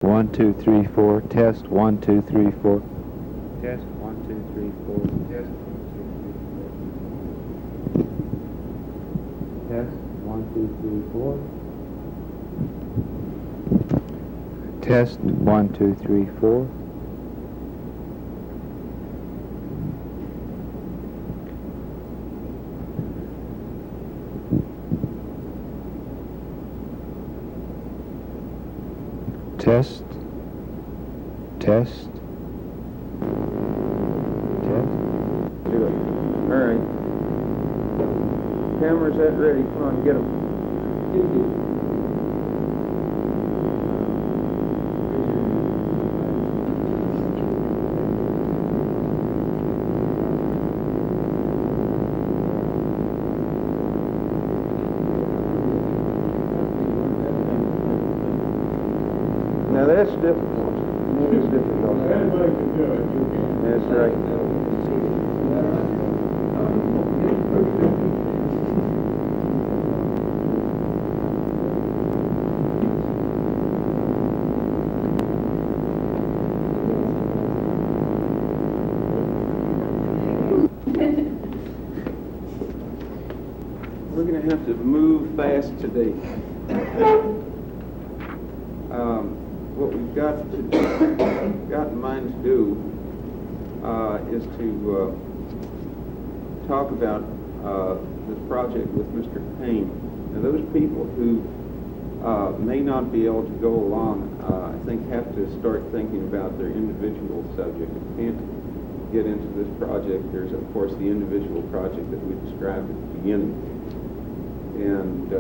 1, 2, 3, 4. Test 1, 2, 3, 4. Test 1, 2, 3, 4. Test 1, 2, 3, 4. Test 1, 2, 3, 4. Test. Test. Test. Do it. All right. Cameras that ready. Come on, get them. Now that's difficult. It is difficult. Anybody can do it, you can. That's right. We're going to have to move fast today. What we've got in mind to do is to talk about this project with Mr. Payne. Now, those people who may not be able to go along, I think, have to start thinking about their individual subject. If you can't get into this project, there's, of course, the individual project that we described at the beginning. And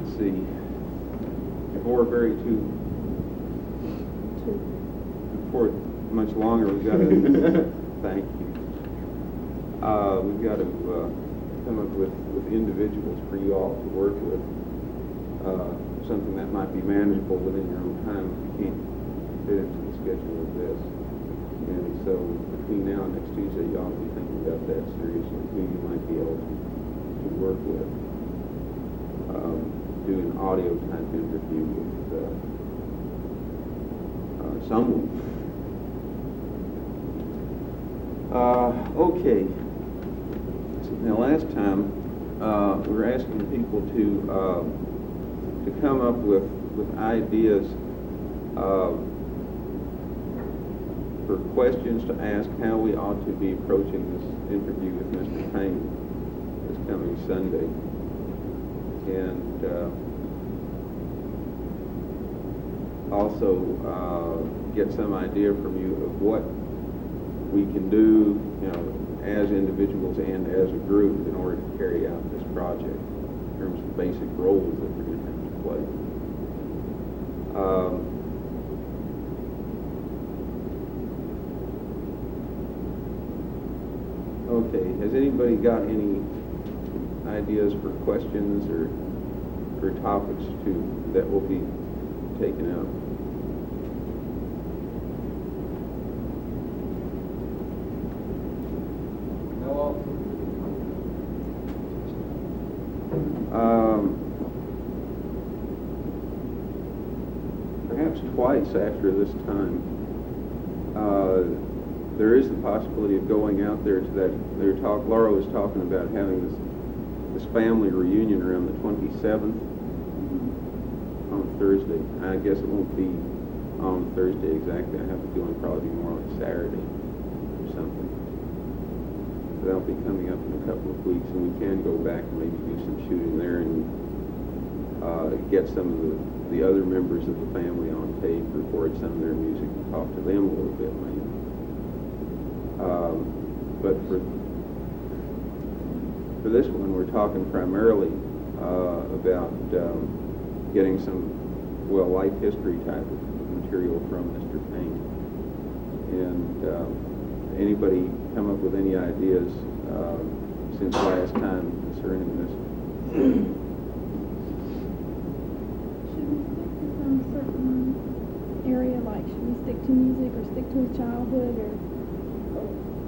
let's see, before much longer, we've got to thank you. We've got to come up with individuals for you all to work with, something that might be manageable within your own time if you can't fit into the schedule of this. And so between now and next Tuesday, you ought to be thinking about that seriously, who you might be able to work with. Do an audio type interview with someone. Okay. Now, last time we were asking people to come up with ideas for questions to ask how we ought to be approaching this interview with Mr. Payne this coming Sunday. And also get some idea from you of what we can do, as individuals and as a group in order to carry out this project in terms of basic roles that we're going to have to play. Okay, has anybody got any ideas for questions or topics that will be taken up? Perhaps twice after this time. There is the possibility of going out there to that. Laura was talking about having this family reunion around the 27th on Thursday. I guess it won't be on Thursday exactly. I have a feeling probably be more like Saturday or something. That'll be coming up in a couple of weeks, and we can go back and maybe do some shooting there and get some of the other members of the family on tape, record some of their music, and talk to them a little bit maybe. But for this one, we're talking primarily about getting some, life history type of material from Mr. Payne. And anybody come up with any ideas since last time concerning this? Should we stick to some certain area, like should we stick to music or stick to his childhood, or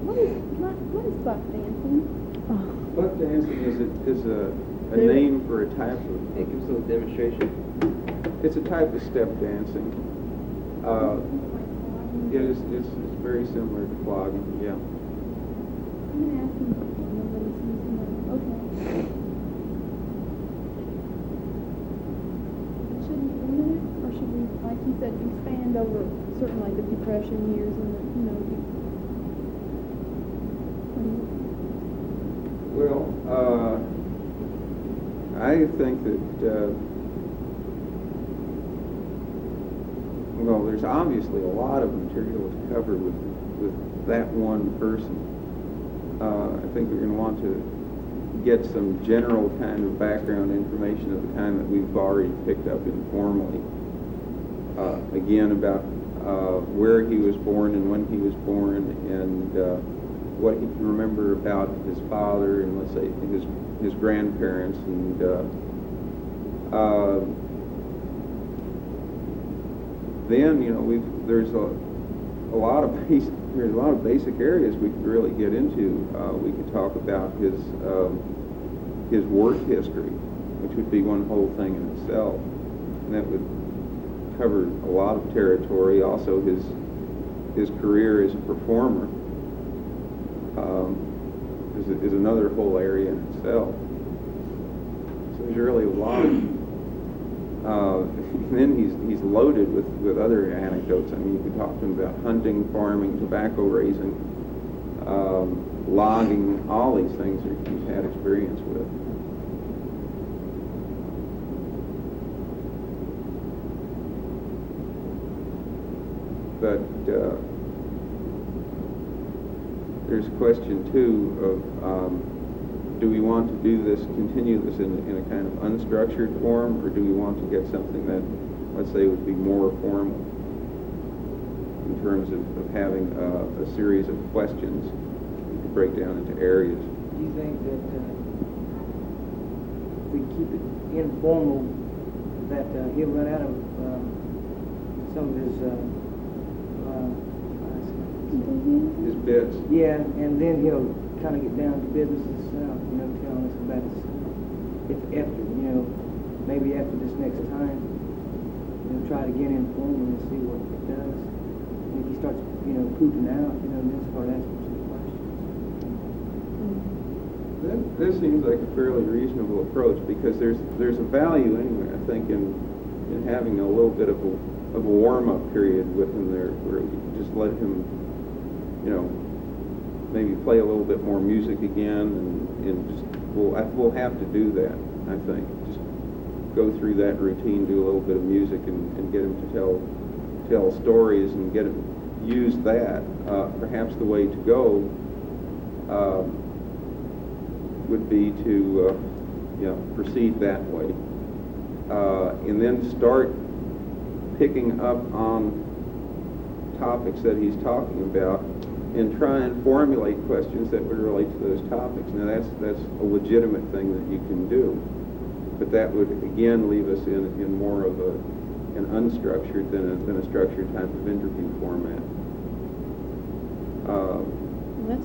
what is buck dancing? Buck dancing is a name for a type of... It gives a little demonstration. It's a type of step dancing. It's very similar to flogging, yeah. I'm gonna ask him if nobody's using it. Okay. Should we limit it, or should we, like you said, expand over certain, like the Depression years and the, you know, Well, I think that, well, there's obviously a lot of material to cover with that one person. I think we're going to want to get some general kind of background information of the kind that we've already picked up informally. Again, about where he was born and when he was born, and what he can remember about his father and, let's say, his grandparents, and then, you know, there's a lot of basic areas we could really get into. We could talk about his work history, which would be one whole thing in itself, and that would cover a lot of territory. Also, his career as a performer is another whole area in itself. So there's really a lot. Then he's loaded with other anecdotes. I mean, you could talk to him about hunting, farming, tobacco raising, logging, all these things that he's had experience with. But there's a question too of, do we want to continue this in a kind of unstructured form, or do we want to get something that, let's say, would be more formal in terms of having a series of questions to break down into areas? Do you think that if we keep it informal, that he'll run out of some of his Bits? Yeah, and then he'll kind of get down to business itself, you know, telling us about himself. If after, you know, maybe after this next time, you know, try it again informally and see what it does. And if he starts, you know, pooping out, you know, then start asking some questions. This seems like a fairly reasonable approach, because there's a value anyway, I think, in having a little bit of a warm-up period with him there, where you just let him, you know, maybe play a little bit more music again, and just we'll have to do that, I think. Just go through that routine, do a little bit of music, and get him to tell stories, and get him use that. Perhaps the way to go would be to you know, proceed that way, and then start picking up on topics that he's talking about, and try and formulate questions that would relate to those topics. Now that's a legitimate thing that you can do, but that would again leave us in more of an unstructured than a structured type of interview format. well,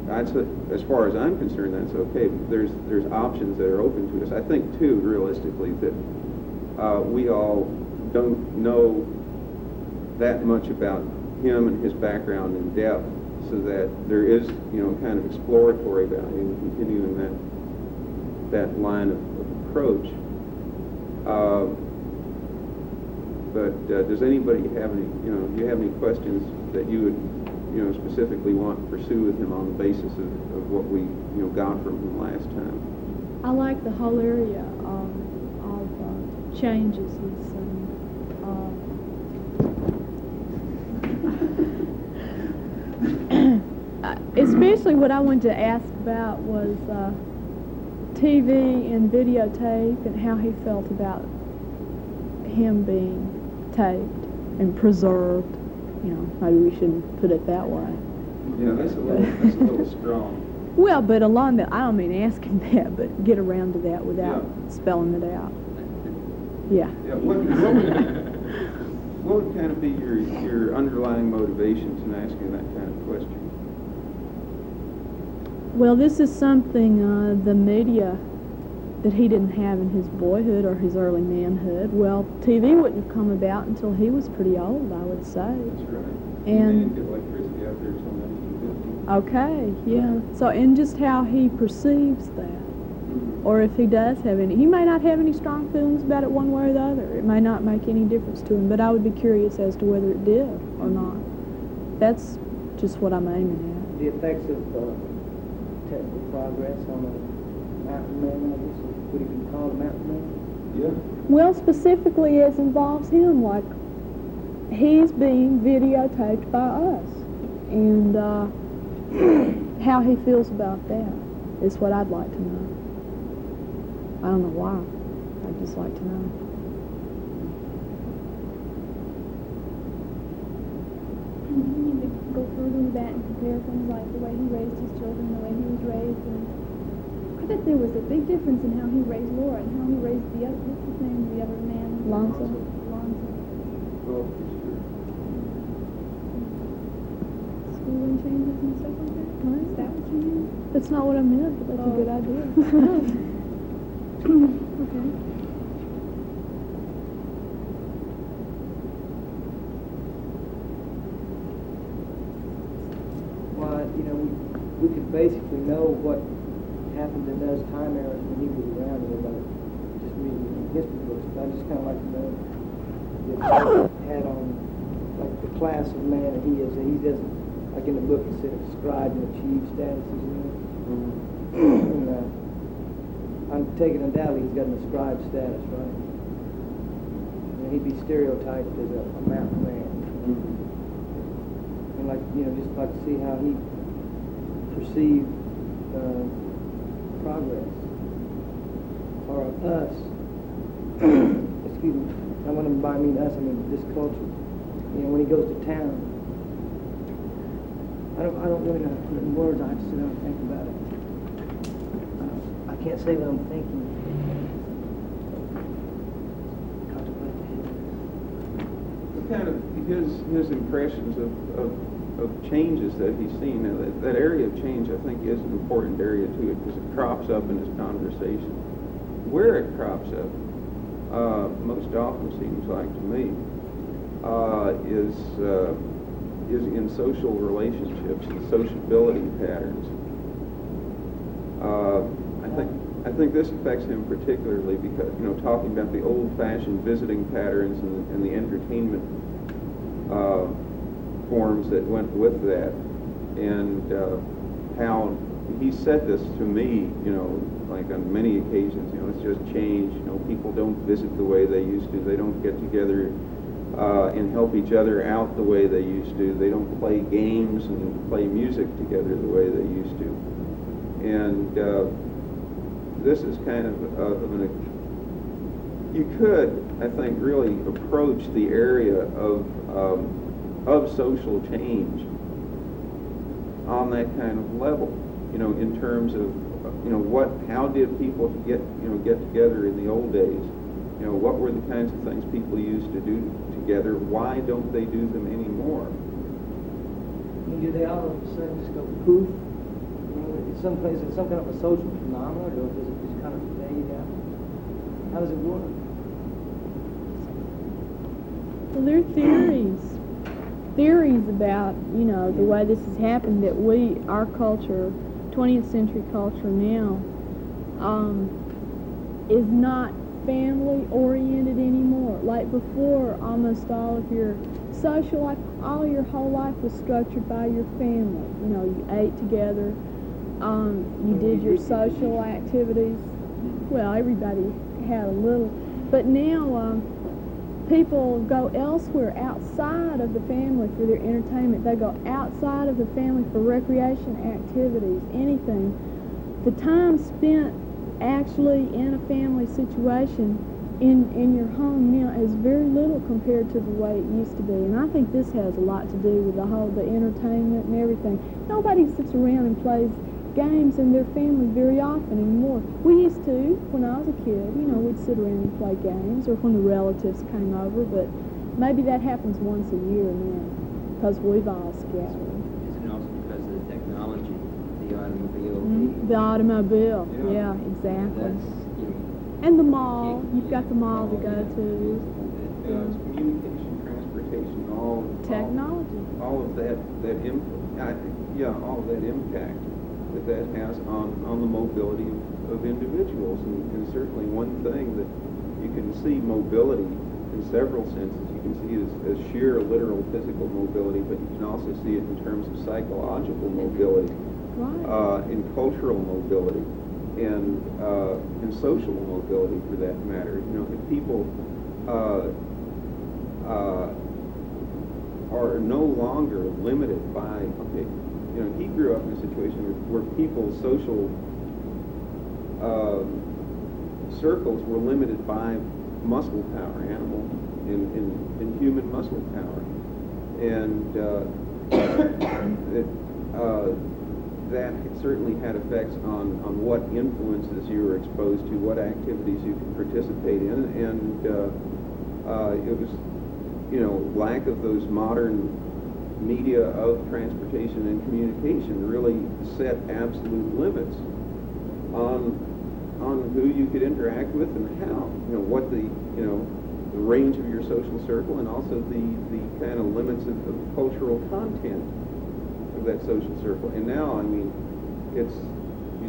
that's okay. As far as I'm concerned, that's okay. But there's options that are open to us. I think too, realistically, that we all don't know that much about him and his background in depth, so that there is, you know, kind of exploratory value in continuing that line of approach. But does anybody have any, you know, do you have any questions that you would, you know, specifically want to pursue with him on the basis of what we, you know, got from him last time? I like the whole area of changes. Especially what I wanted to ask about was TV and videotape, and how he felt about him being taped and preserved. You know, maybe we shouldn't put it that way. Yeah, that's a little strong. Well, but along that, I don't mean asking that, but get around to that without spelling it out. Yeah. Yeah. What would kind of be your underlying motivations in asking that kind of question? Well, this is something the media that he didn't have in his boyhood or his early manhood. Well, TV wouldn't have come about until he was pretty old, I would say. That's right. And- They didn't get electricity out there until 1950. Okay, yeah. So, and just how he perceives that. Or if he does have any, he may not have any strong feelings about it one way or the other. It may not make any difference to him, but I would be curious as to whether it did or not. That's just what I'm aiming at. The effects of technical progress on a mountain man, I guess, would he be called a mountain man? Yeah. Well, specifically as involves him, like he's being videotaped by us, and how he feels about that is what I'd like to know. I don't know why. I'd just like to know. You need to go further with that and compare things like the way he raised his children, the way he was raised, and I bet there was a big difference in how he raised Laura and how he raised the other, what's his name, the other man? Lonzo. Lonzo. Well, for sure. Schooling changes and stuff like that? Is that what you mean? That's not what I meant, but that's a good idea. Okay. Well, you know, we could basically know what happened in those time eras when he was around, you know, by just reading history books. But I just kind of like to know the effect it had on, like, the class of man that he is. That he doesn't, like in the book, it said scribe and achieve statuses, you know. And, I'm taking undoubtedly he's got an ascribed status, right? And he'd be stereotyped as a mountain man. And like, you know, just like to see how he perceived progress. Or us. Excuse me. I want to by mean us, I mean this culture. You know, when he goes to town. I don't really know how to put it in words. I have to sit down and think about it. I can't say what I'm thinking. Kind of his impressions of changes that he's seen. Now, that area of change, I think, is an important area to it because it crops up in his conversation. Where it crops up, most often seems like to me, is in social relationships and sociability patterns. I think this affects him particularly because, you know, talking about the old-fashioned visiting patterns and the entertainment forms that went with that, and how he said this to me, you know, like on many occasions, you know, it's just changed. You know, people don't visit the way they used to. They don't get together and help each other out the way they used to. They don't play games and play music together the way they used to. And this is kind of you could, I think, really approach the area of social change on that kind of level. You know, in terms of, you know, how did people get together in the old days? You know, what were the kinds of things people used to do together? Why don't they do them anymore? I mean, do they all of a sudden just go poof? You know, is some kind of a social phenomenon, or does it just kind of fade out? How does it work? Well, there are theories about, you know, the way this has happened, that our culture, 20th century culture now, is not family oriented anymore. Like before, almost all of your social life, all your whole life was structured by your family. You know, you ate together, you did your social activities. Well, everybody had a little, but now people go elsewhere outside of the family for their entertainment. They go outside of the family for recreation activities, anything. The time spent actually in a family situation in your home now is very little compared to the way it used to be. And I think this has a lot to do with the entertainment and everything. Nobody sits around and plays games in their family very often anymore. We used to, when I was a kid, you know, we'd sit around and play games, or when the relatives came over, but maybe that happens once a year now, because we've all scattered. Isn't it also because of the technology, the automobile? The automobile, yeah, exactly. That's, you know, And the mall. You've got the mall to go to. It's communication, transportation, Technology. all of that all of that impact that has on the mobility of individuals, and certainly one thing that you can see mobility in several senses. You can see it as sheer literal physical mobility, but you can also see it in terms of psychological mobility, Right. in cultural mobility, and social mobility for that matter. You know, if people are no longer limited by, you know, he grew up in a situation where people's social circles were limited by muscle power, animal and human muscle power, and that certainly had effects on what influences you were exposed to, what activities you could participate in, and it was, you know, lack of those modern media of transportation and communication really set absolute limits on who you could interact with and how, you know, what the range of your social circle, and also the kind of limits of cultural content of that social circle. And now, I mean, you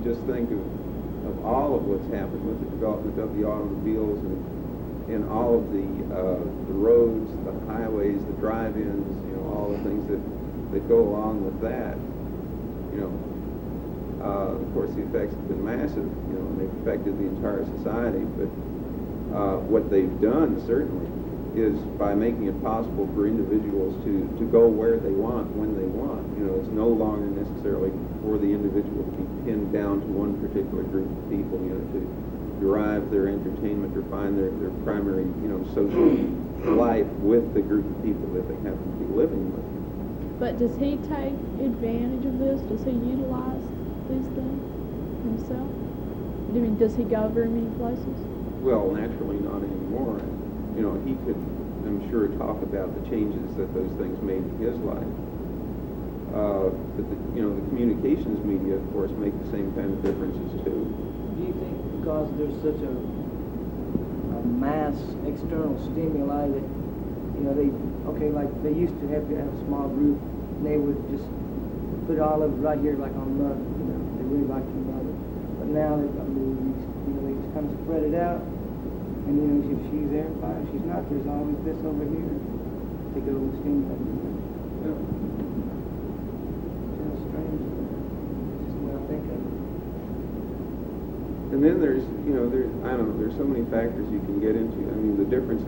just think of all of what's happened with the development of the automobiles and all of the roads, the highways, the drive-ins, you know, all the things that go along with that. You know, of course, the effects have been massive, you know, and they've affected the entire society. But what they've done certainly is by making it possible for individuals to go where they want, when they want. You know, it's no longer necessarily for the individual to be pinned down to one particular group of people, you know, to derive their entertainment or find their primary, you know, social life with the group of people that they happen to be living with. But does he take advantage of this? Does he utilize these things himself? I mean, does he go very many places? Well, naturally not anymore. You know, he could, I'm sure, talk about the changes that those things made in his life. But you know, the communications media, of course, make the same kind of differences too. Do you think because there's such a mass external stimuli that, you know, like they used to have a small group, and they would just put all of it right here, like on mother, you know, they really like your mother. But now they've got movies, you know, they just kind of spread it out, and you know, if she's there, fine. If she's not, there's always this over here. They go and stimulate. Yeah. Sounds strange. It's just the way I think of it. And then there's, you know, I don't know, there's so many factors you can get into. I mean, the difference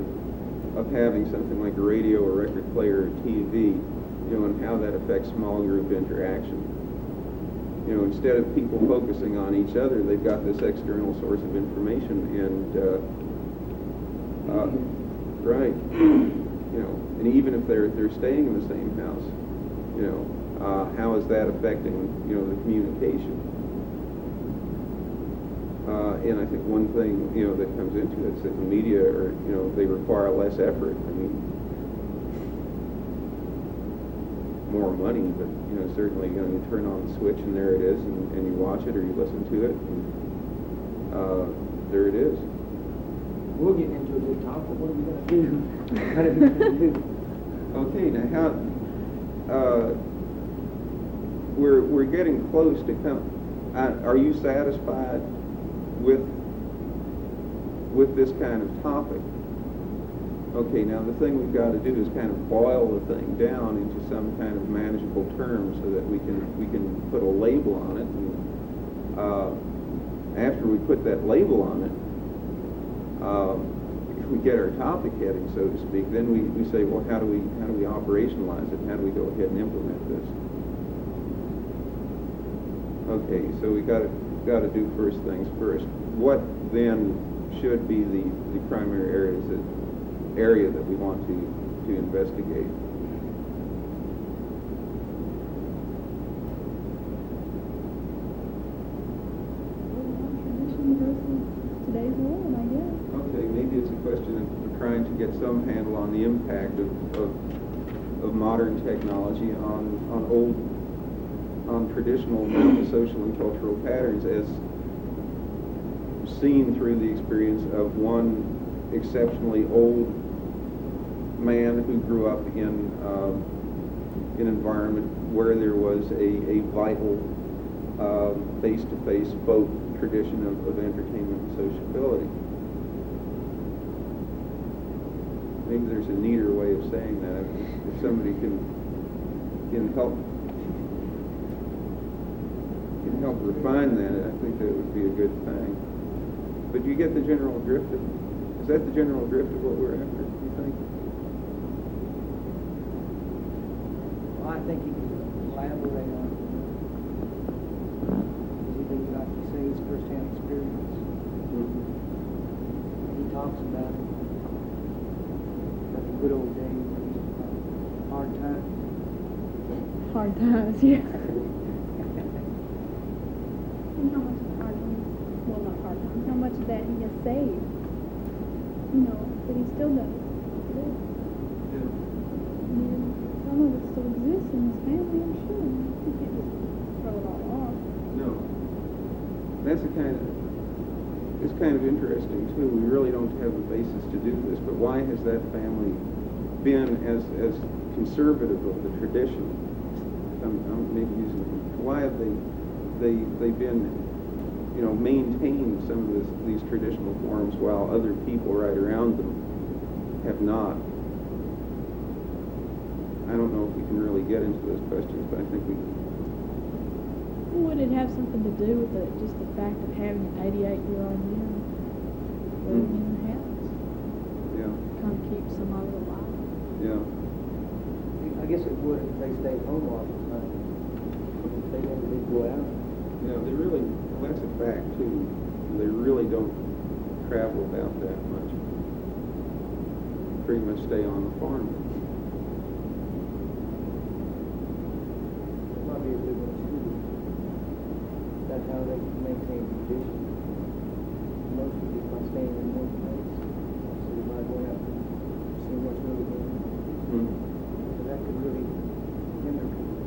of having something like a radio or record player or TV, you know, and how that affects small group interaction. You know, instead of people focusing on each other, they've got this external source of information, and right, you know, and even if they're staying in the same house, you know, how is that affecting, you know, the communication? And I think one thing, you know, that comes into it is that the media are, you know, they require less effort. I mean, more money, but, you know, certainly, you know, you turn on the switch and there it is, and you watch it or you listen to it, and there it is. We're getting into a good talk, but what are we going to do? What are we going to do? Okay, now we're getting close to are you satisfied with this kind of topic? Okay, now the thing we've got to do is kind of boil the thing down into some kind of manageable terms so that we can put a label on it. And after we put that label on it, if we get our topic heading, so to speak, then we say, well, how do we operationalize it? How do we go ahead and implement this? Okay, so we got to do first things first. What then should be the primary area that we want to investigate? Tradition versus today's world, I guess. Okay, maybe it's a question of trying to get some handle on the impact of modern technology on traditional social and cultural patterns as seen through the experience of one exceptionally old man who grew up in an environment where there was a vital face-to-face folk tradition of entertainment and sociability. Maybe there's a neater way of saying that. If somebody can help refine that, I think that would be a good thing. But you get the general drift of, is that the general drift of what we're after, you think? Well, I think you can elaborate on it. Because like you say, it's first-hand experience. He talks about it. Like the good old days, hard times. Hard times, yeah. And how much of hard times, well, not hard times, how much of that he has saved, you know, that he still does. Yeah. And some of it still exists in his family, I'm sure. You can't just throw it all off. No. That's it's kind of interesting, too. We really don't have a basis to do this, but why has that family been as conservative of the tradition? I'm maybe using, why have they've been, you know, maintained some of these traditional forms while other people right around them have not? I don't know if we can really get into those questions, but I think we can. Would it have something to do with just the fact of having an 88-year-old man living in the house? Yeah. Kind of keeps some of it alive. Yeah. I guess it would if they stayed home all the time. If they never did go out. Yeah, they really, well, that's a fact, too. They really don't travel about that much. Pretty much stay on the farm. It might be a good one too. That's how they can maintain tradition. Most of it by staying in one place. So they might go out and see what's really going on. Hmm. So that could really hinder people.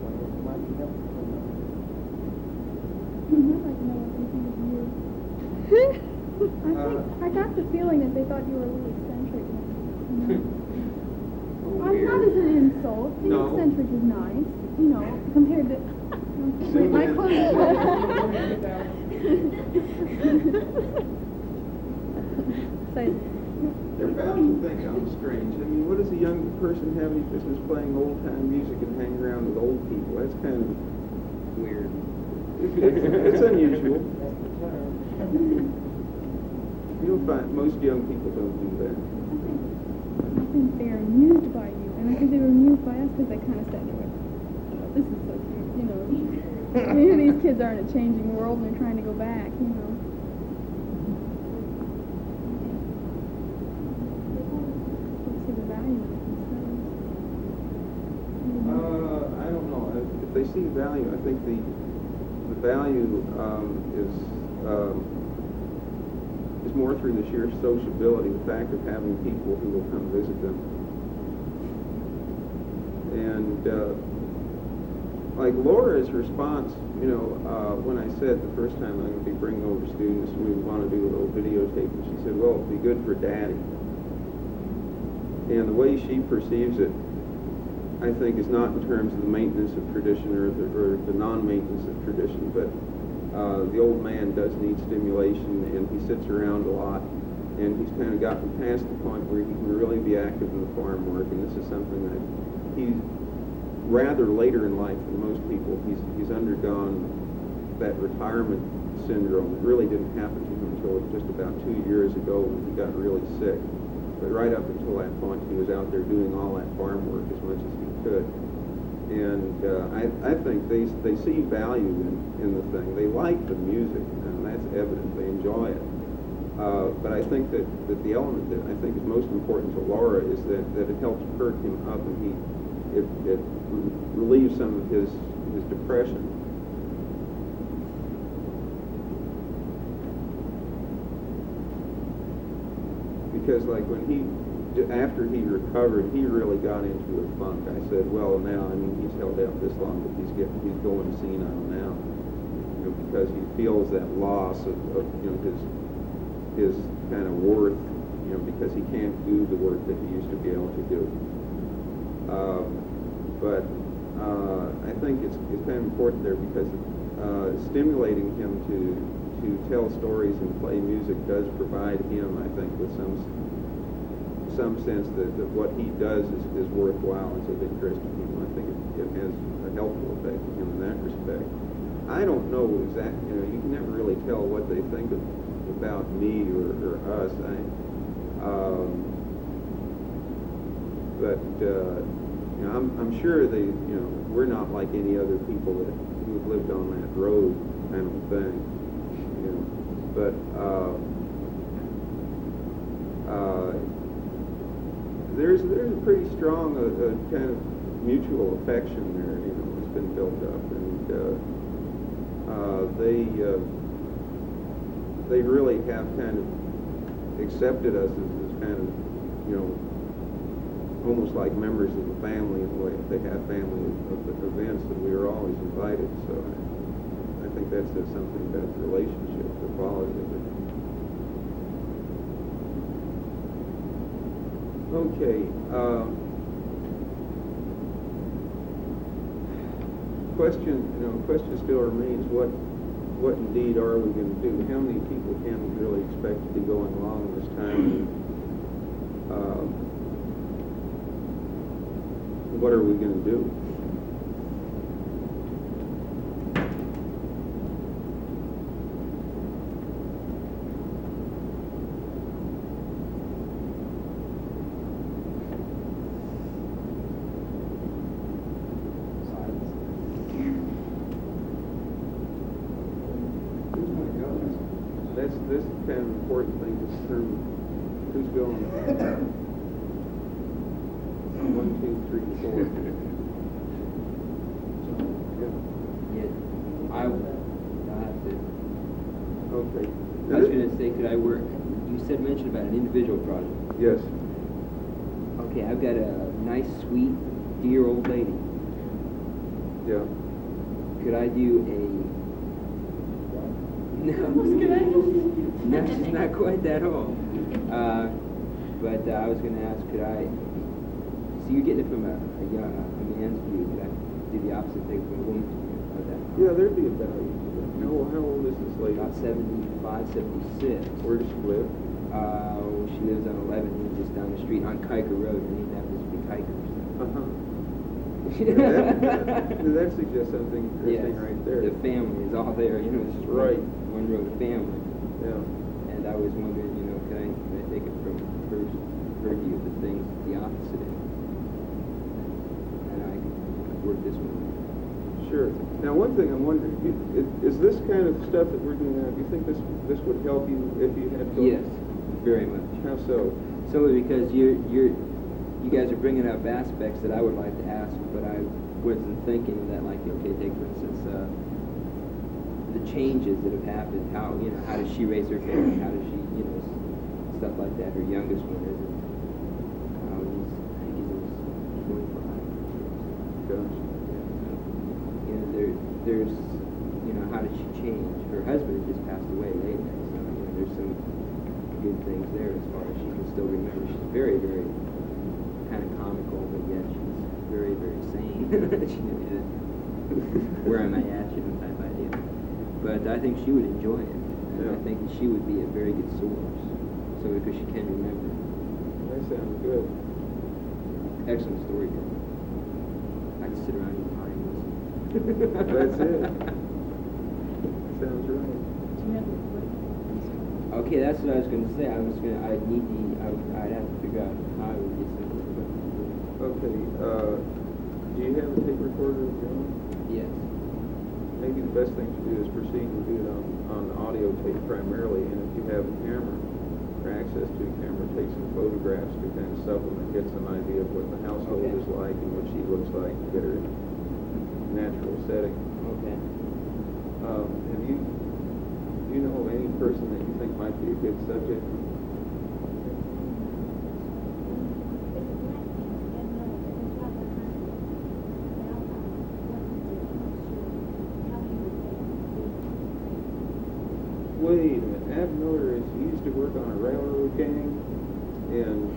Like it might be helpful for them. I'd like to know what they think of you. I got the feeling that they thought you were a little eccentric. Not as an insult. Being No. eccentric is nice, you know, compared to. Wait, my clothes. Say. They're bound to think I'm strange. I mean, what does a young person have any business playing old-time music and hanging around with old people? That's kind of weird. It's unusual. That's the term. You'll find most young people don't do that. I think they're amused by you, and I think they were amused by us because they kind of said, oh, this is so cute, you know. I mean, these kids are in a changing world and they're trying to go back, you know. They see the value in it themselves. I don't know. If they see value, I think the value is more through the sheer sociability, the fact of having people who will come visit them. And like Laura's response, you know, when I said the first time I'm going to be bringing over students and we want to do a little videotape, and she said, well, it'll be good for Daddy. And the way she perceives it, I think, is not in terms of the maintenance of tradition or the non-maintenance of tradition, but the old man does need stimulation, and he sits around a lot, and he's kind of gotten past the point where he can really be active in the farm work, and this is something that he's rather later in life than most people. He's undergone that retirement syndrome. It really didn't happen to him until just about 2 years ago when he got really sick. But right up until that point, he was out there doing all that farm work as much as he could. And I think they see value in the thing. They like the music, and that's evident. They enjoy it. But I think that the element that I think is most important to Laura is that it helps perk him up, and it relieves some of his depression. Because like after he recovered, he really got into a funk. I said, well, now, I mean, he's held out this long, but he's going senile now. You know, because he feels that loss of his kind of worth, because he can't do the work that he used to be able to do. But I think it's kind of important there because stimulating him to tell stories and play music does provide him, I think, with some sense that what he does is worthwhile and of interest to people. I think it has a helpful effect on him in that respect. I don't know exactly, you can never really tell what they think about me or us. I'm sure we're not like any other people who have lived on that road kind of thing, but there's a pretty strong kind of mutual affection there, that's been built up, and they really have kind of accepted us as kind of, almost like members of the family in the way they have family events, and we are always invited. So I think that says something about the relationship, the quality of it. Okay. Question still remains: what indeed are we going to do? How many people can we really expect to be going along this time? What are we going to do? This kind of important thing to determine who's going. 1, 2, 3, 4. Yeah, I have to. Okay. I was going to say, could I work? You mentioned about an individual project. Yes. Okay, I've got a nice, sweet, dear old lady. Yeah. Could I do a? No, no, she's not quite that old. But I was going to ask, could I? So you're getting it from a man's view. Could I do the opposite thing from a woman's view? Yeah, there'd be a value to that. How old is this lady? About 75, 76. Where does she live? She lives on 11, just down the street on Kiker Road. Her name happens to be Kiker. Uh-huh. that suggests something interesting right there. The family is all there. It's just right. One row of family. Yeah. And I was wondering, can I take it from her view of the things the opposite end? And I could work this one. Sure. Now, one thing I'm wondering, is this kind of stuff that we're doing now, do you think this would help you if you had to? Yes, very much. How so? Simply because you guys are bringing up aspects that I would like to ask, but I wasn't thinking of that. Like, okay, take for instance the changes that have happened. How does she raise her family? How does she stuff like that? Her youngest one is he's 25. Gosh. There's how did she change? Her husband had just passed away lately, so there's some good things there as far as she can still remember. She's very, very kind of comical, but yet she's very, very sane. Where am I at? Type idea. But I think she would enjoy it, and I think she would be a very good source. So because she can remember. That sounds good. Excellent storyteller. I can sit around and pie and listen. That's it. Sounds right. Do you have a question? Okay, that's what I was going to say. I'd have to figure out how I would get some. Okay. Do you have a tape recorder of your own? Yes. Maybe the best thing to do is proceed and do it on audio tape primarily, and if you have a camera or access to a camera, take some photographs to kind of supplement, get some idea of what the household is like and what she looks like, and get her natural setting. Okay. Do you know of any person that you think might be a good subject? wait a minute, Ab Miller he used to work on a railroad gang, and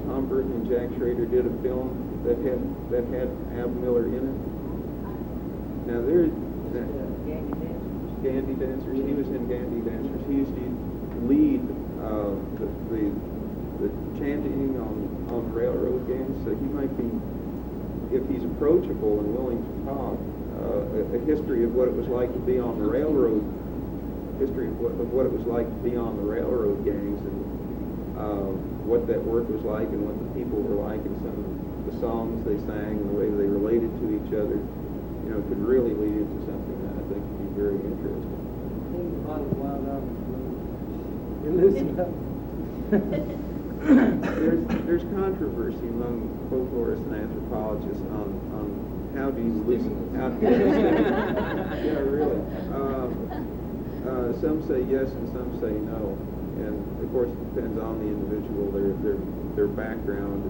Tom Burton and Jack Schrader did a film that had Ab Miller in it. Now there's Gandy Dancers. He was in Gandy Dancers. He used to lead the chanting on railroad gangs. So he might be, if he's approachable and willing to talk, a history of what it was like to be on the railroad, history of what it was like to be on the railroad gangs, and what that work was like, and what the people were like, and some of the songs they sang, and the way they related to each other, you know, could really lead into something that I think would be very interesting. There's controversy among folklorists and anthropologists on how do you listen, how do you yeah, really. Some say yes and some say no, and of course it depends on the individual, their background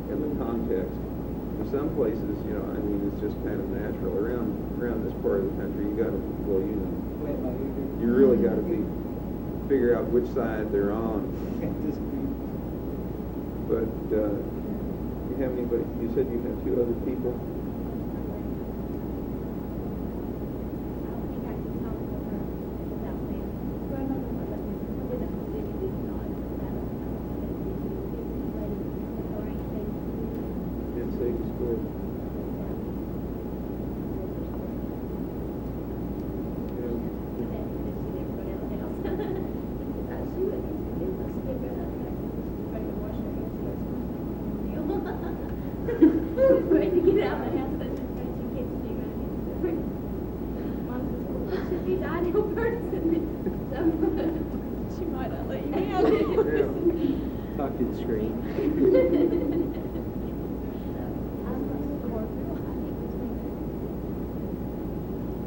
and the context. In some places, you know, I mean, it's just kind of natural. Around this part of the country, you got to, well, you know, you really got to figure out which side they're on. But you have anybody? You said you have 2 other people. Ready to get out of the house, but just what you get to do right here. Mom says, well, it should be the ideal person. So, she might not let you in. Talk to the screen. I'm not Scorpio. I think it's me.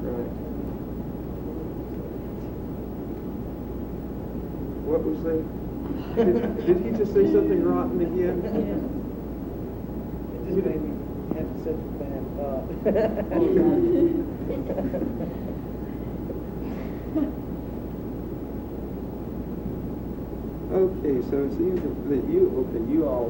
Right. What was that? Did he just say something rotten again? It just made me have such a bad thought. Okay, so it seems that you all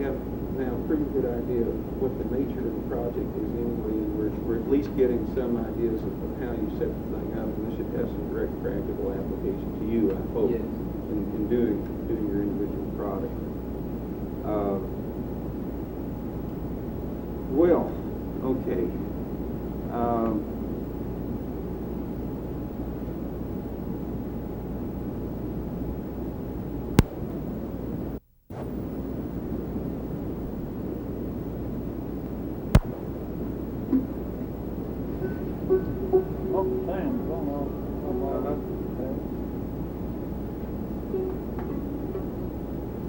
have now a pretty good idea of what the nature of the project is anyway, and we're at least getting some ideas of how you set the thing up, and this should have some direct practical application to you, I hope, Yes. in doing your individual product. Well, okay.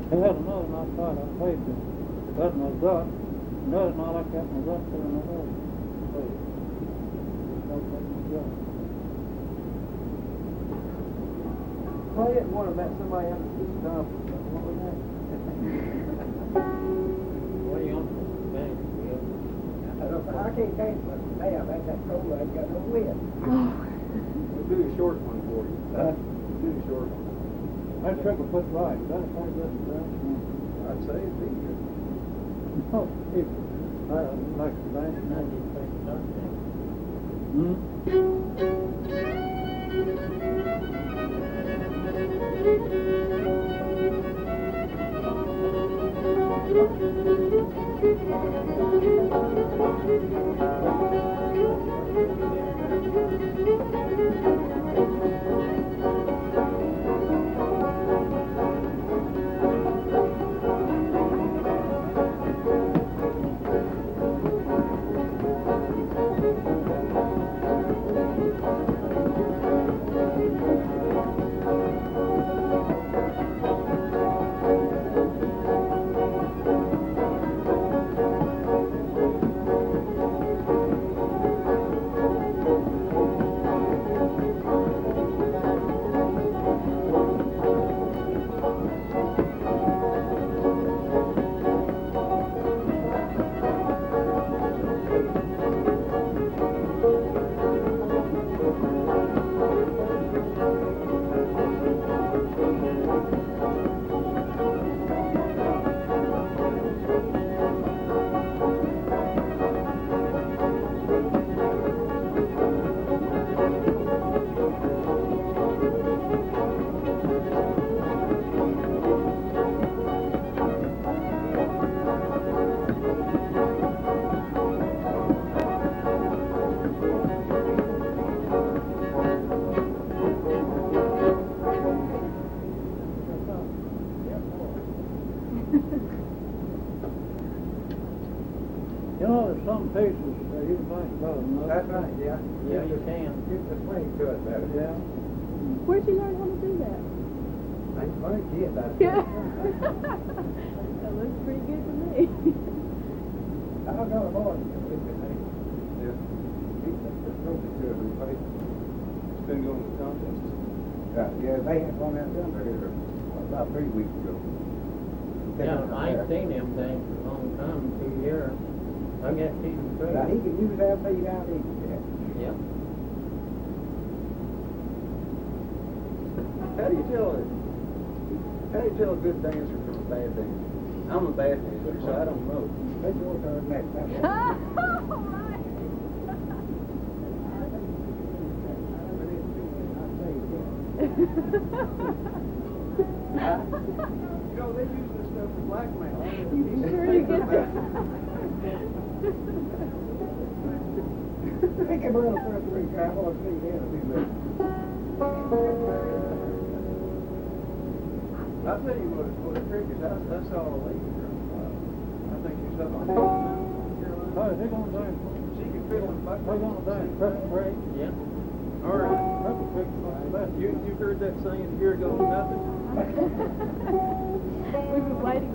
He had another one outside, I played him. That's my duck. Another one like that, my duck there in the hole. I didn't want to met somebody else this stuff. What was that? What are you on for? Thank you. I can't change my hey, I've had that cold, I ain't got no wind. We'll do a short one for you. Do a short one. That triple foot right. That's quite good. I'd say it'd be good. Oh, if I like the bank, I need to take it up. You know, there's some pieces you can think about them. That's right, yeah. Yeah, you can. Get the swing to it better. Yeah. Where'd you learn how to do that? I ain't funny kid, that's Yeah. it. That looks pretty good to me. I don't know the boys. Yeah. The trophy to every place. It's been going to contest. Yeah, they had one out yonder here about 3 weeks ago. Yeah, I ain't seen them things for a long time, 2 years. I guess he's good. Now, he can use that big out easy, yeah. Yep. How do you tell a good dancer from a bad dancer? I'm a bad dancer, so I don't know. Let's go to our next time. You know, they use this stuff for blackmail. You sure you get that? I think I'm going to first week. I want to see him. I'll tell you what the trick is. I saw a lady from, I think she's up on Carolina. Oh, they're going down. She can fit on the back. They're going down Crescent Creek. Yeah. All right. Crescent Creek's not the best. You heard that saying, a year ago, nothing? We've been waiting.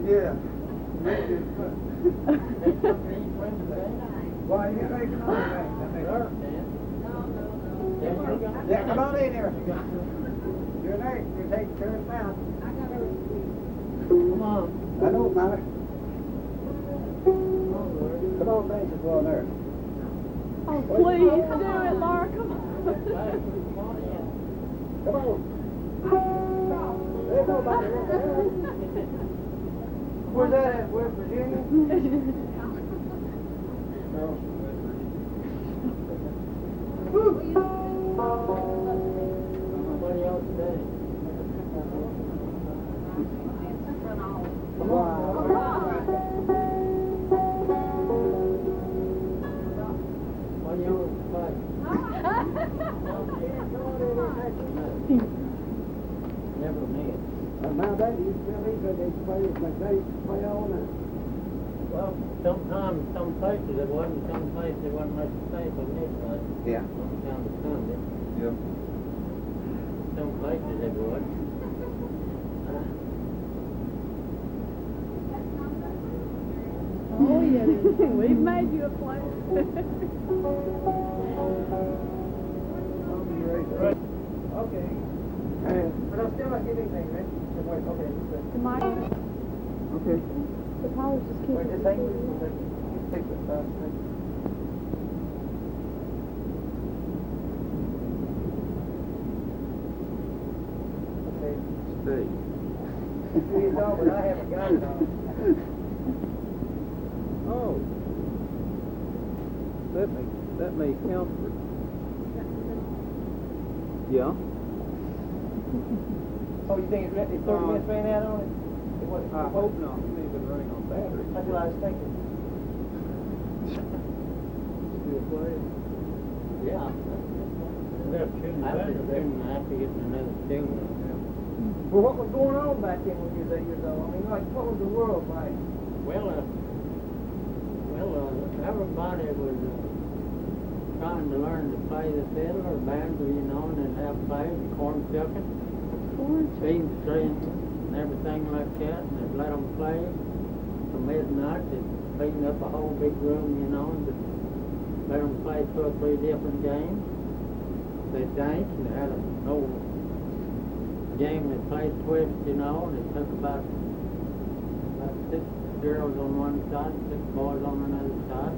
Yeah. Why, you ain't coming back. Yeah, come on in here. You're next. You're taking turns now. Come on. I know it, Mother. Come on, thanks for going there. Oh, please do it, Laura. Come on. Come on. There's nobody over there. Where's that at? West Virginia? Nobody else today. What do you want to play? Never met. Now that you tell me that they play all night. Well, sometimes, some places it wasn't, some places it wasn't much safe on this place. Yeah. On account of Sunday. Yeah. Some places it was. Oh, yeah. We've made you a place. wait, okay. The mic, Okay. the collar's just kicking. Wait, just hang with me. Take the fast thing. Okay. Stay. You know, but I haven't got it on. Oh. That may count for. Yeah. Oh, you think it's 30 minutes ran out on it? I hope not. You may have been running on battery. That's what I was thinking. Still playing? Yeah. Well, what was going on back then when you was 8 years old? I mean, like, what was the world like? Everybody was trying to learn to play the fiddle or banjo, you know, and then have plays, corn shucking, bean strings, and everything like that, and they'd let them play till midnight. They'd clean up a whole big room, you know, and just let them play 2 or 3 different games. They danced, and they had an old game they played twist, you know, and it took about 6 girls on one side, 6 boys on another side,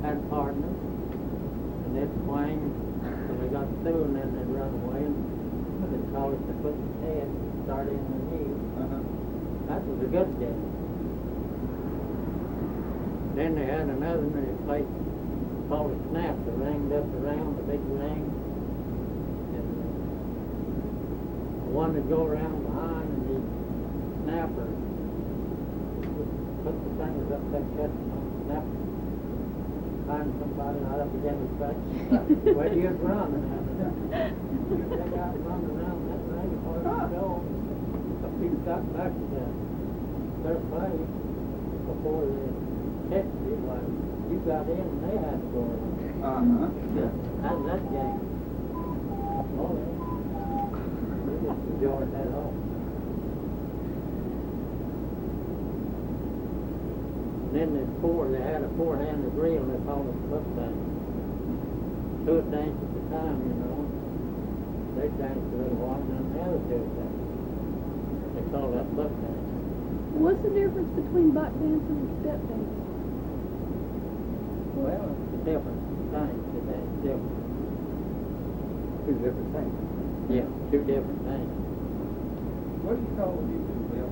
had partners, and they'd swing till they got through, and then they'd run away, and they'd call it to put the head, start in the knee. That was a good game. Then they had another one they played called a snap. They ringed up around the big ring, and one would go around behind, and the snapper put the fingers up that catch and snap behind somebody right up against his face. Where you'd run and you'd take out and run around that ring before you go. If you got back to their place before they catch you, like you got in and they had to go around. Yeah, how's that game? Oh, yeah. We just enjoyed that all. And then they had a 4-handed reel, they called it foot dance. 2 would dance at a time, you know. They'd dance a little while, and then the other 2 would dance. They called that foot dance. What's the difference between buck dancing and step dancing? Well, it's a different thing, they dance different. 2 different things. Yeah, 2 different things. What do you call what you do, Bill?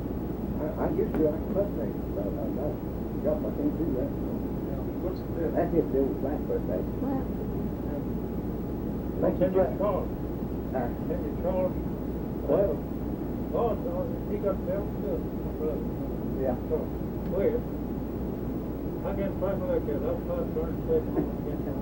I used to like foot things, but I got my can't do that. What's the difference? That's just the old black foot thing. Wow. Like Can you black. charge? Uh, Can you charge? well, Oh, he got belt too. yeah. So, where? I can't find like that. That's not trying to take on.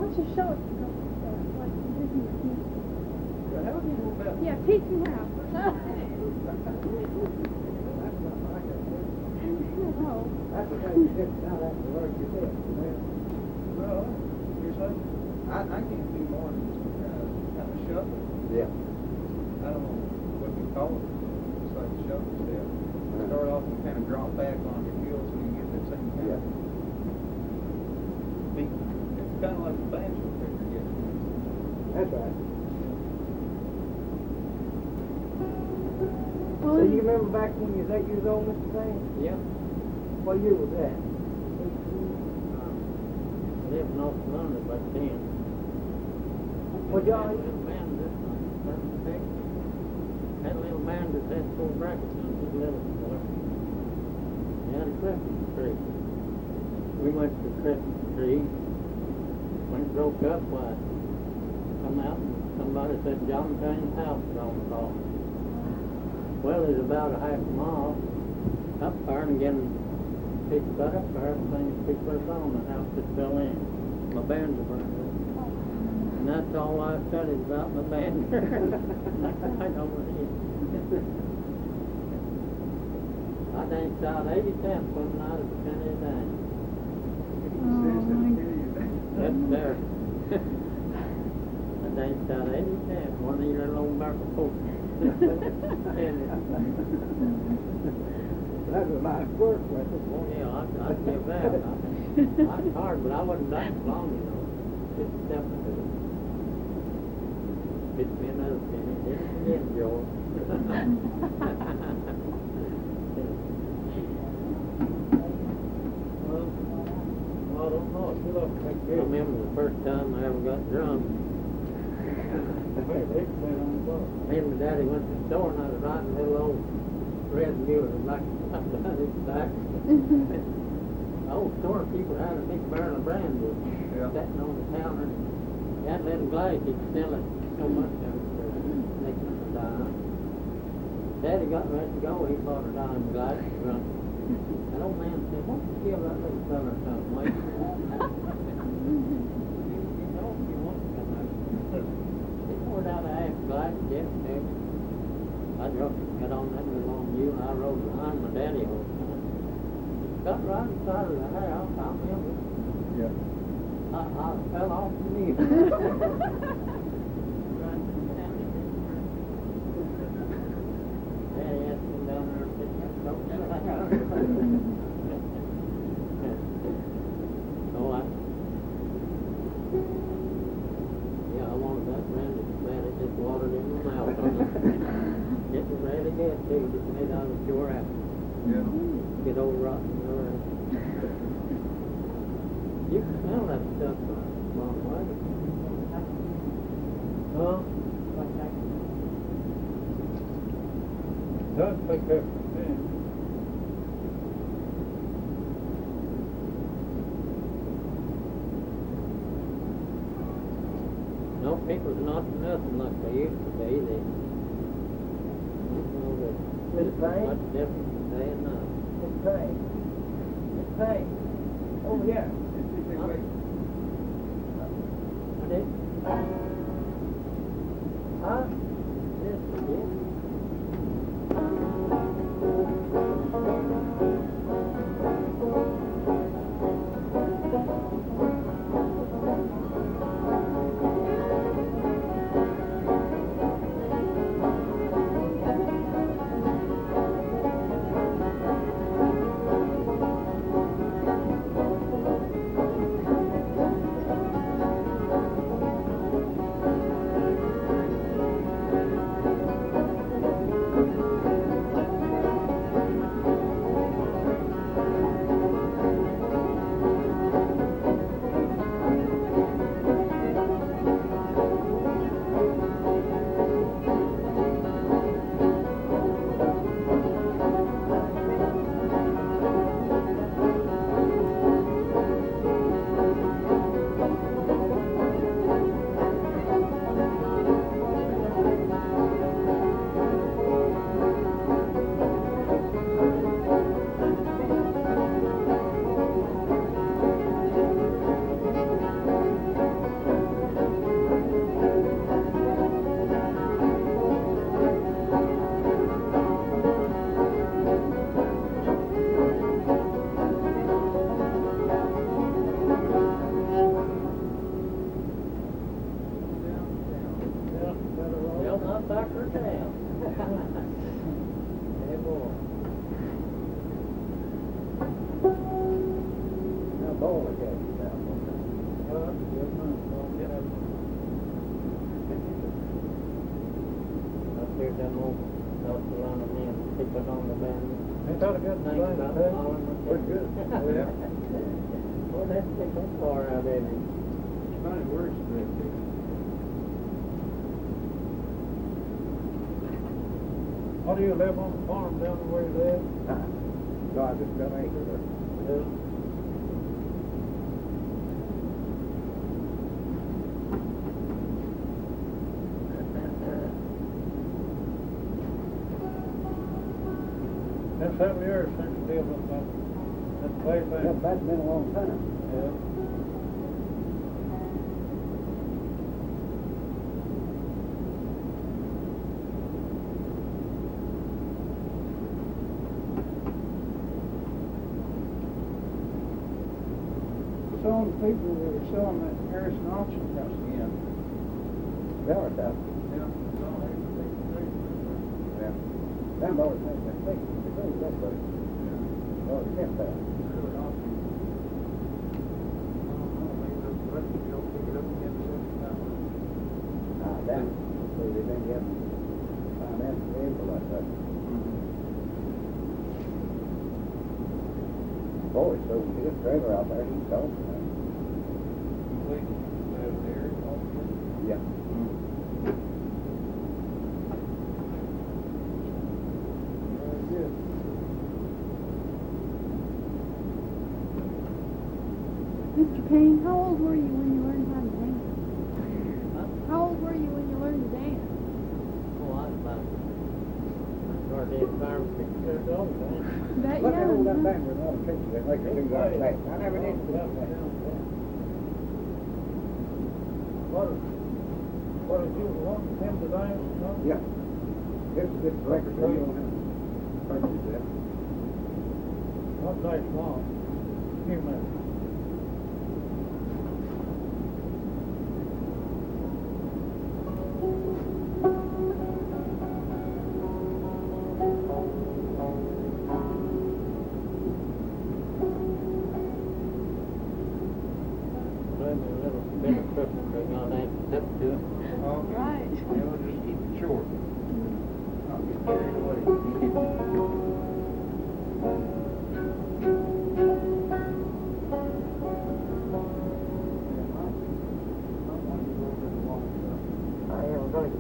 What's your show? Like, Well, how do you know about yeah, teach me how. Oh. That's the thing, you just now have to learn yourself. Well, you're saying, I can't do more than just kind of shuffle. Yeah. I don't know what you call it. It's like a shuffle step. Start off and kind of drop back on your heels so you get that same kind Yeah. of beat. It's kind of like a banjo figure, yeah. That's right. So you remember back when you was 8 years old, Mr. Payne? Yeah. What year was that? Lived in North London back then. Well, John, Had a little band that had a little band that had 4 brackets on his little boy. He had a Christmas tree. We went to the Christmas tree. When it broke up, why, come out and somebody said John Payne's house was on the call. Well, it was about a half a mile up there and getting picked got up there, everything was picked up on, the house just fell in. My bands were burned up. And that's all I studied about my band. I know what it is. I danced out 80 cents one night at the penny a dime. That's there. I danced out 80 cents, one of these little old barrel folks. That was nice work with it. Oh, yeah, I'd give that. It's hard, but I wouldn't that long, you know. Just step into it. Pitch me another penny. Hit it again, Joe. Well, I don't know. If you look like I remember the first time I ever got drunk. Me and my daddy went to the store and I was riding a little old red mule and like down his back. The old store people had a big barrel of brandy sitting on the counter. He had a little glass, he'd sell it so much of it for making it a dime. Daddy got ready to go, he bought a dime glass and drunk. That old man said, why don't you give that little fella something, like you know if you want to come out. He poured out a half glass, Jeff took. I drunk it, got on that little old mule, and I rode behind my daddy all the time. Got right inside of the house, I remember. Yeah. I fell off the mule. Daddy asked me down there and said, don't tell the house. Oh, yeah, I wanted that brandy so bad it just watered in my mouth. It was really good too, just made out of pure apple. Yeah. Get old rotten, you know. You can smell that stuff a long way. Huh? Does pick up the thing. No, people's not nothing like they used to be. They, Is it pain? much different today and now. It's pain. It's pain. Oh, yeah. I did. Huh? Yes, yes. Well, not back her down. Hey, boy. Now, ball again. Up here, them old North Carolina men picking on the band. Ain't that a good Think thing, about Ted? following the Pretty good. Yeah. Well, let's take that far out of it. Funny words to it, too. What do you live on the farm down where you live? No, I just got anchored there. Yeah. Been several years since you lived up that place Yeah, there. that's been a long time. Yeah. Some people that are selling at Harrison Auction House again. Valor Town. Yeah. Yeah. Them always make that thing. They go that way. Yeah. No, you can't tell. That, so they didn't get finance able like that. Boy, so we get a trailer out there, he's going. Yeah. Mr. Payne, how old were you when you learned how to dance? How old were you when you learned to dance? Oh, I was about 5 or 6 years old then. That Look at all young, that huh? thing with all the pictures, they make her do like that. I never did do that. What did you want him to dance? No? Yeah. This record, so you don't have to purchase that. Not very small. Few minutes. Maybe a little bit of Christmas bring on that step to it. Right. We'll just keep it short. Not get carried away. I am going to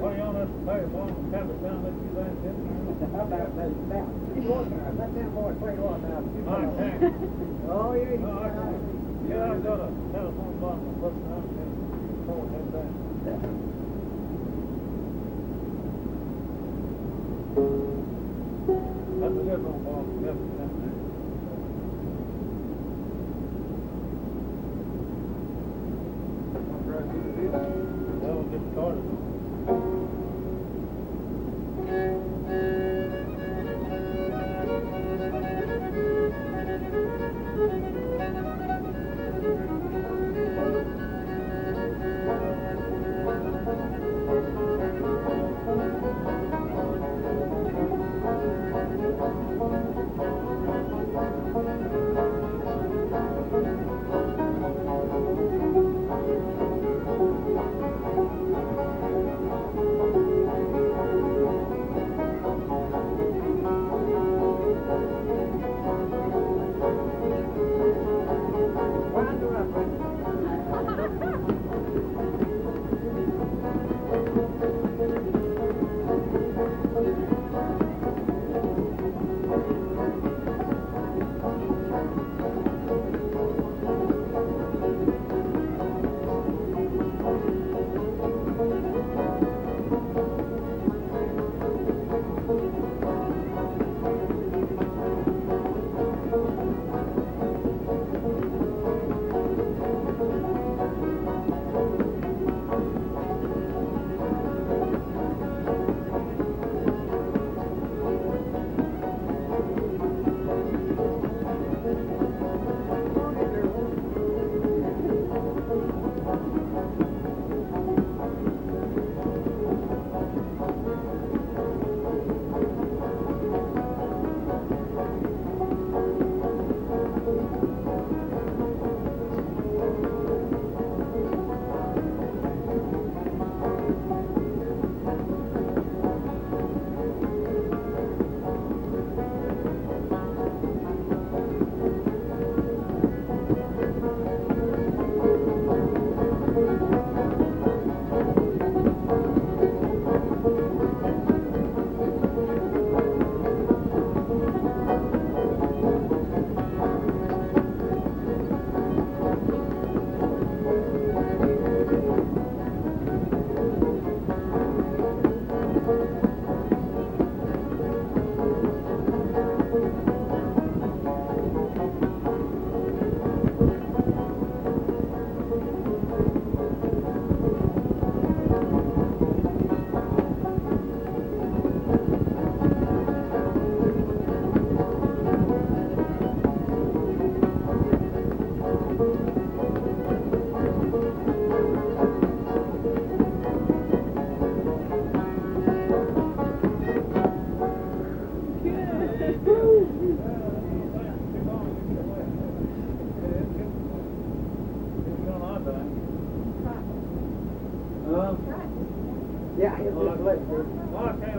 What are you on this pay, Mom? Kind of sound that you dance in How about that? Now, you go up there, let them boys play on now. I can't. Oh, yeah, No, I can't. Yeah, I got a telephone box and put it down and hold him down. That's a good one, Bob. Yep, that's it. That will get started.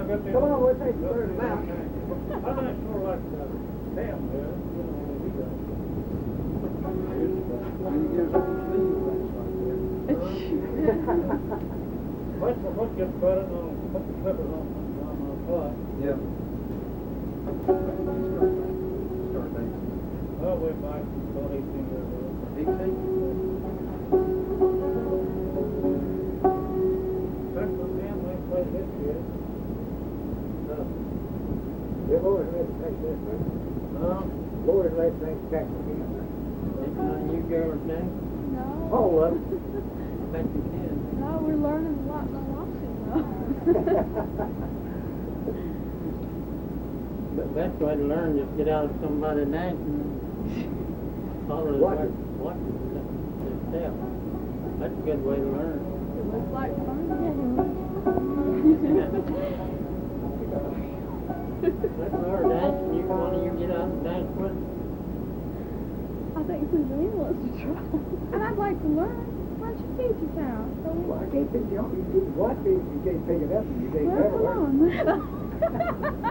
got the... Come on, we'll take the third mount. I'm not sure like the damn there, you know, he does. When you get some sleeve things like that. What gets better than put the clippers on the foot? Yeah. Start dating. Oh, way back, about 18 years old. 18? Back when Dan Wayne played his kid. Yeah, boys, let's take this, man. Boys, let's take that again. Ain't none of you girls now? No. All of them. I bet you can. No, we're learning a lot by watching though. The best way to learn is get out of somebody's night and follow the Watch it. watch it yourself. That's a good way to learn. It looks like fun. Let Laura dance and one of you get out and dance with her. I think Suzanne wants to try. And I'd like to learn. Why don't you teach us how? Well, I can't pick you up. You can watch it, you can't pick it up, and you can't Well, never come learn. on.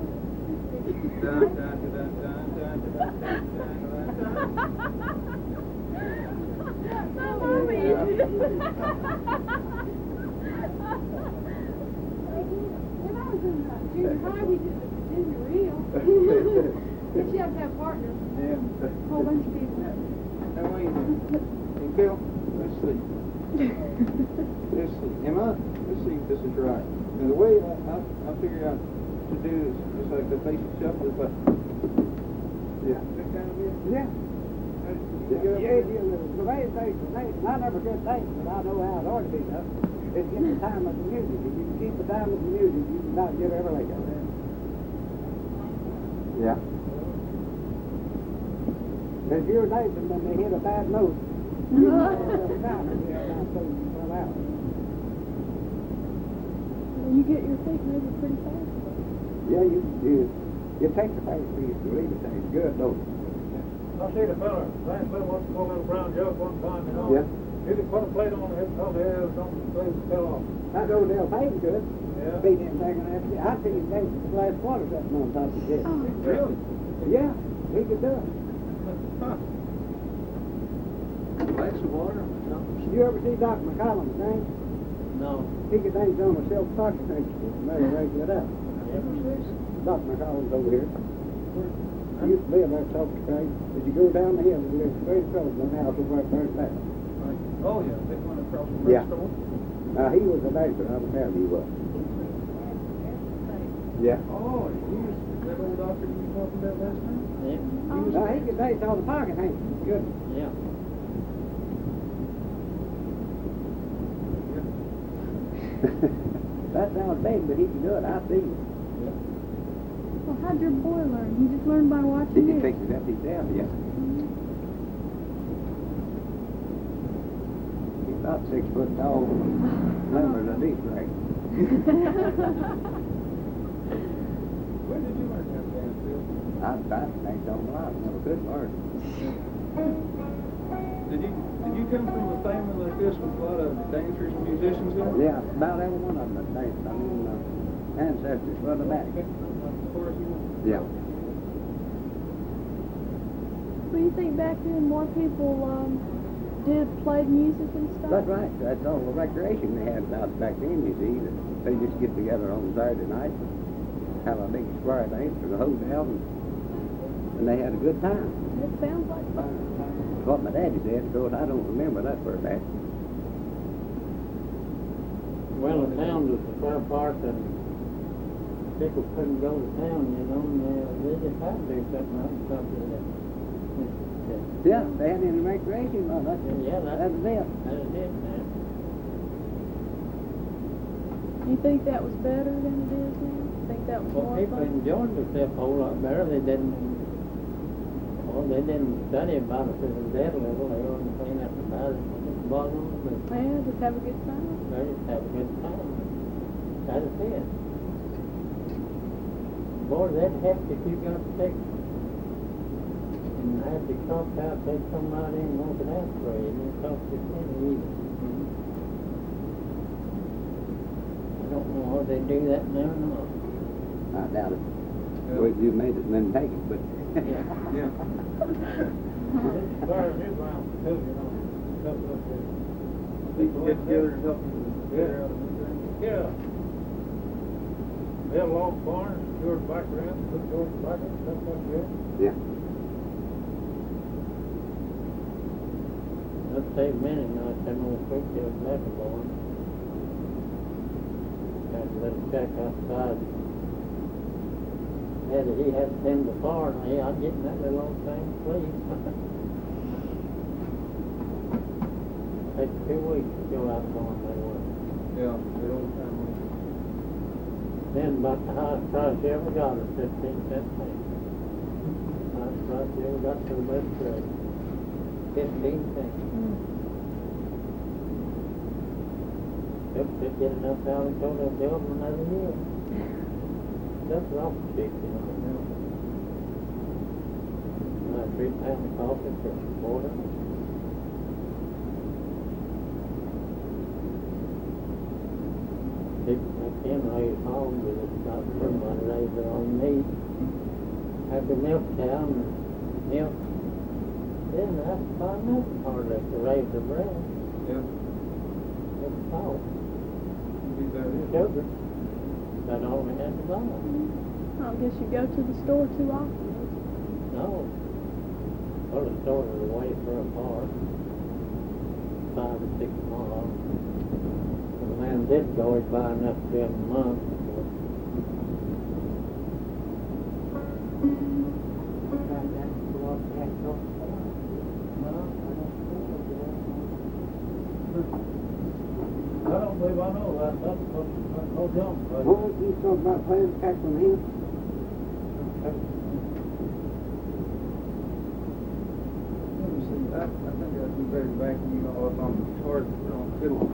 Dun, dun, dun, dun, dun, dun, dun, dun, My mommy. When I was in junior high, we did the Virginia Reel. But you have to have partners, Yeah. a whole bunch of people. Now, wait a minute. Hey, Bill, let's see. Let's see. Let's see if this is right. Now, the way I figured out to do is just like the basic shuffle is like, Yeah. that kind of it. Yeah. You get up Yeah, there? the main thing, I never get things, but I know how it ought to be done. Is get the time of the music. If you can keep the time of the music, you can not get every lick of it. Yeah. If you're dancing, then they hit a bad note. You know, every time, and they're not so well out. You get your feet moving pretty fast. Yeah, you take the face piece to leave it there. It's good, though. I see the fella, Ryan Bill wants to go little brown jug one time, you know. Yeah. You could put a plate on it, oh, there, don't the plate fell off. That old Dale Payne could. Yeah. Beat him taking after. I seen him dancing the glass water something on top of his head. Really? Yeah, he could do it. Huh. Glass of water? You ever see Dr. McCollum dance? No. He could dance on a silk stocking handkerchief and never raise it up. Dr. McCollum's over here. He used to live there at Silk Street. As you go down the hill, you live straight across the house over at First Baptist. Oh, yeah, they went across the Yeah. store. Now, he was a dancer, I will tell you what. Yeah. Oh, that old doctor you were talking about last night? Yeah. Now, he could dance on the pocket handkerchief. Good. Yeah. That sounds big, but he can do it. I see it. Well, how'd your boy learn? He just learned by He watching can you. fix it up himself, yeah. He's about 6 foot tall. Numbers a deep right. When did you learn that dance, Bill? I've tried to dance on a lot, never could learn. Did you come from a family like this with a lot of dancers and musicians in it? Yeah, about every one of them that danced. I mean, ancestors further back. As far as you know? Yeah. So you think back then more people played music and stuff? That's right. That's all the recreation they had about back then, you see. That they just get together on Saturday night and have a big square dance for the hotel, and they had a good time. It sounds like fun. That's what my daddy said. Of course, I don't remember that very bad. Well, the town was the far part and people couldn't go to town, you know, and they just had to do something that. Yeah, they had any recreation. Well, that's, Yeah, that was it. That is it, man. You think that was better than it is now? Think that was Well, more people fun? enjoyed themselves a whole lot better. They didn't study about it to the dead level. They weren't clean up about it. Just bother them, but Yeah, just have a good time. they just have a good time. That is it. Boy, that hefty if you got sick and had to cough out, they'd come right in and open out for you, and it cost you penny either. Would they do that now or not? I doubt it. The way you made it, then take it, but. Yeah. It's far as his round, too, you know, stuff up there. People get together and help them figure out. Yeah. They have log barns, George back around, put George back and stuff like that. Yeah. That'd save many nights, them old quick tails left alone. Had to let him check outside. He had to tend the farm, I'd get in that little old thing, please. Takes 2 weeks to go out farm that work. Yeah, they don't have money. Then about the highest price you ever got is 15 cents a acre. Highest price you ever got for the best trade. 15 cents. If they get enough out of it, they'll build them another year. That's awful cheap, you know. Like 3 pounds of coffee for a quarter. People like him raise hogs, but it's not somebody raise their own meat. Have the milk cow and milk. Then that's about enough hardly to raise the bread. Yeah. It's salt, Be that it. sugar. That's all we had to buy. I guess you go to the store too often. No. Well, the stores are way far apart. 5 or 6 miles. When the man did go, he'd buy enough to him a month. I don't believe I know that, that's no jump. Well, you talk about paying tax on him? Let me see, I think I'd be better back, you know, if I'm charged, you know, fiddle.